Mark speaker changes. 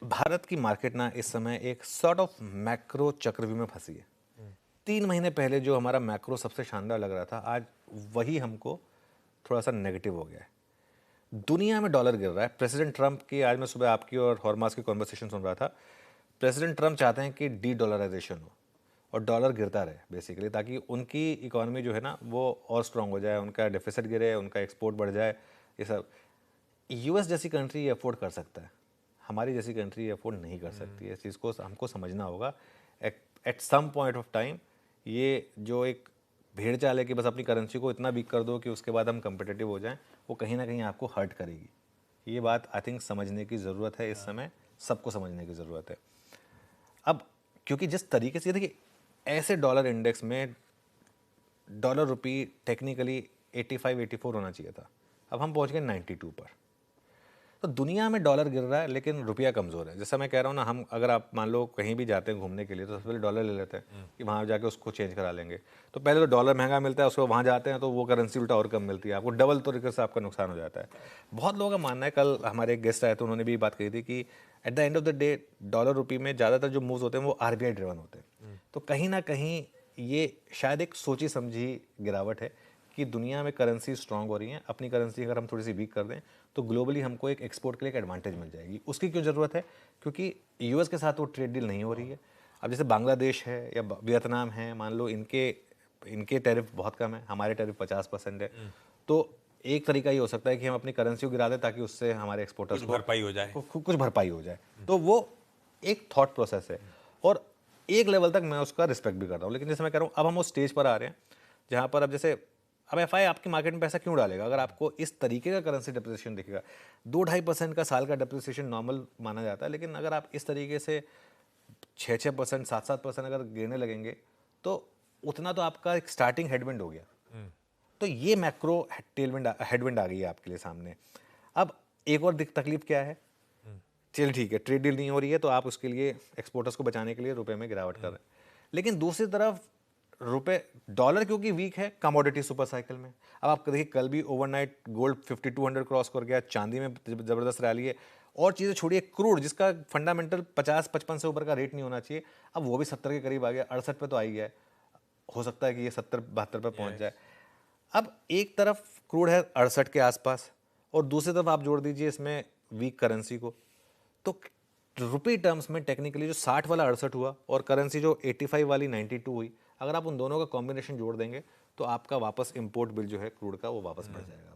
Speaker 1: भारत की मार्केट ना इस समय एक सॉर्ट ऑफ मैक्रो चक्रव्यूह में फंसी है। 3 महीने पहले जो हमारा मैक्रो सबसे शानदार लग रहा था, आज वही हमको थोड़ा सा नेगेटिव हो गया है। दुनिया में डॉलर गिर रहा है। प्रेसिडेंट ट्रंप की, आज मैं सुबह आपकी और हॉर्मास की कॉन्वर्सेशन सुन रहा था। प्रेसिडेंट ट्रंप चाहते हैं कि डी डॉलराइजेशन हो और डॉलर गिरता रहे बेसिकली, ताकि उनकी इकोनॉमी जो है ना वो और स्ट्रांग हो जाए, उनका डेफिसिट गिरे, उनका एक्सपोर्ट बढ़ जाए। ये सब यूएस जैसी कंट्री ये अफोर्ड कर सकता है, हमारी जैसी कंट्री ये अफोर्ड नहीं कर सकती है। इस चीज़ को हमको समझना होगा। At some point of time ये जो एक भेड़ चाल है कि बस अपनी करेंसी को इतना वीक कर दो कि उसके बाद हम कंपिटेटिव हो जाएं, वो कहीं ना कहीं आपको हर्ट करेगी। ये बात आई थिंक समझने की ज़रूरत है, इस समय सबको समझने की ज़रूरत है। अब क्योंकि जिस तरीके से देखिए, ऐसे डॉलर इंडेक्स में डॉलर रुपी टेक्निकली 85-84 होना चाहिए था, अब हम पहुंच गए 92 पर। तो दुनिया में डॉलर गिर रहा है लेकिन रुपया कमज़ोर है। जैसा मैं कह रहा हूँ ना, हम अगर आप मान लो कहीं भी जाते हैं घूमने के लिए, तो सबसे पहले डॉलर ले लेते हैं कि वहाँ जाके उसको चेंज करा लेंगे। तो पहले तो डॉलर महंगा मिलता है, उसको वहाँ जाते हैं तो वो करेंसी उल्टा और कम मिलती है, आपको डबल तरीके से आपका नुकसान हो जाता है। बहुत लोगों का मानना है, कल हमारे एक गेस्ट आए थे, उन्होंने भी बात कही थी कि at the end of the day dollar रुपये में ज़्यादातर जो मूव्स होते हैं वो आरबीआई ड्रिवन होते हैं। तो कहीं ना कहीं ये शायद एक सोची समझी गिरावट है कि दुनिया में करेंसी स्ट्रांग हो रही हैं। अपनी करेंसी अगर हम थोड़ी सी वीक कर दें तो ग्लोबली हमको एक एक्सपोर्ट के लिए एक एडवांटेज मिल जाएगी। उसकी क्यों ज़रूरत है? क्योंकि यूएस के साथ वो ट्रेड डील नहीं हो रही है। अब जैसे बांग्लादेश है या वियतनाम है, मान लो इनके इनके टैरिफ बहुत कम है, हमारे टैरिफ 50% है। तो एक तरीका ये हो सकता है कि हम अपनी करेंसी को गिरा दें ताकि उससे हमारे एक्सपोर्टर्स
Speaker 2: कुछ भरपाई हो जाए।
Speaker 1: कुछ भरपाई हो जाए। तो वो एक थॉट प्रोसेस है और एक लेवल तक मैं उसका रिस्पेक्ट भी करता हूँ। लेकिन जैसे मैं कह रहा हूँ, अब हम उस स्टेज पर आ रहे हैं जहाँ पर अब जैसे अब एफआई आपकी मार्केट में पैसा क्यों डालेगा अगर आपको इस तरीके का करेंसी डिप्रिसिएशन दिखेगा। 2-2.5% का साल का डिप्रिसिएशन नॉर्मल माना जाता है, लेकिन अगर आप इस तरीके से 6-6%, 7-7% अगर गिरने लगेंगे तो उतना तो आपका एक स्टार्टिंग हेडविंड हो गया। तो ये मैक्रो हेडविंड आ गई है आपके लिए सामने। अब एक और तकलीफ क्या है? चल ठीक है, ट्रेड डील नहीं हो रही है तो आप उसके लिए एक्सपोर्टर्स को बचाने के लिए रुपए में गिरावट कर रहे हैं, लेकिन दूसरी तरफ रुपए डॉलर क्योंकि वीक है कमोडिटी सुपर साइकिल में। अब आप देखिए, कल भी ओवरनाइट गोल्ड 5200 क्रॉस कर गया, चांदी में जबरदस्त रैली है, और चीज़ें छोड़िए, क्रूड जिसका फंडामेंटल 50-55 से ऊपर का रेट नहीं होना चाहिए, अब वो भी 70 के करीब आ गया, 68 पे तो आ ही गया है। हो सकता है कि ये 70-72 पे पहुंच जाए। अब एक तरफ क्रूड है 68 के आसपास और दूसरी तरफ आप जोड़ दीजिए इसमें वीक करेंसी को, तो रुपी टर्म्स में टेक्निकली जो 60 वाला 68 हुआ और करेंसी जो 85 वाली 92 हुई, अगर आप उन दोनों का कॉम्बिनेशन जोड़ देंगे तो आपका वापस इंपोर्ट बिल जो है क्रूड का वो वापस बढ़ जाएगा।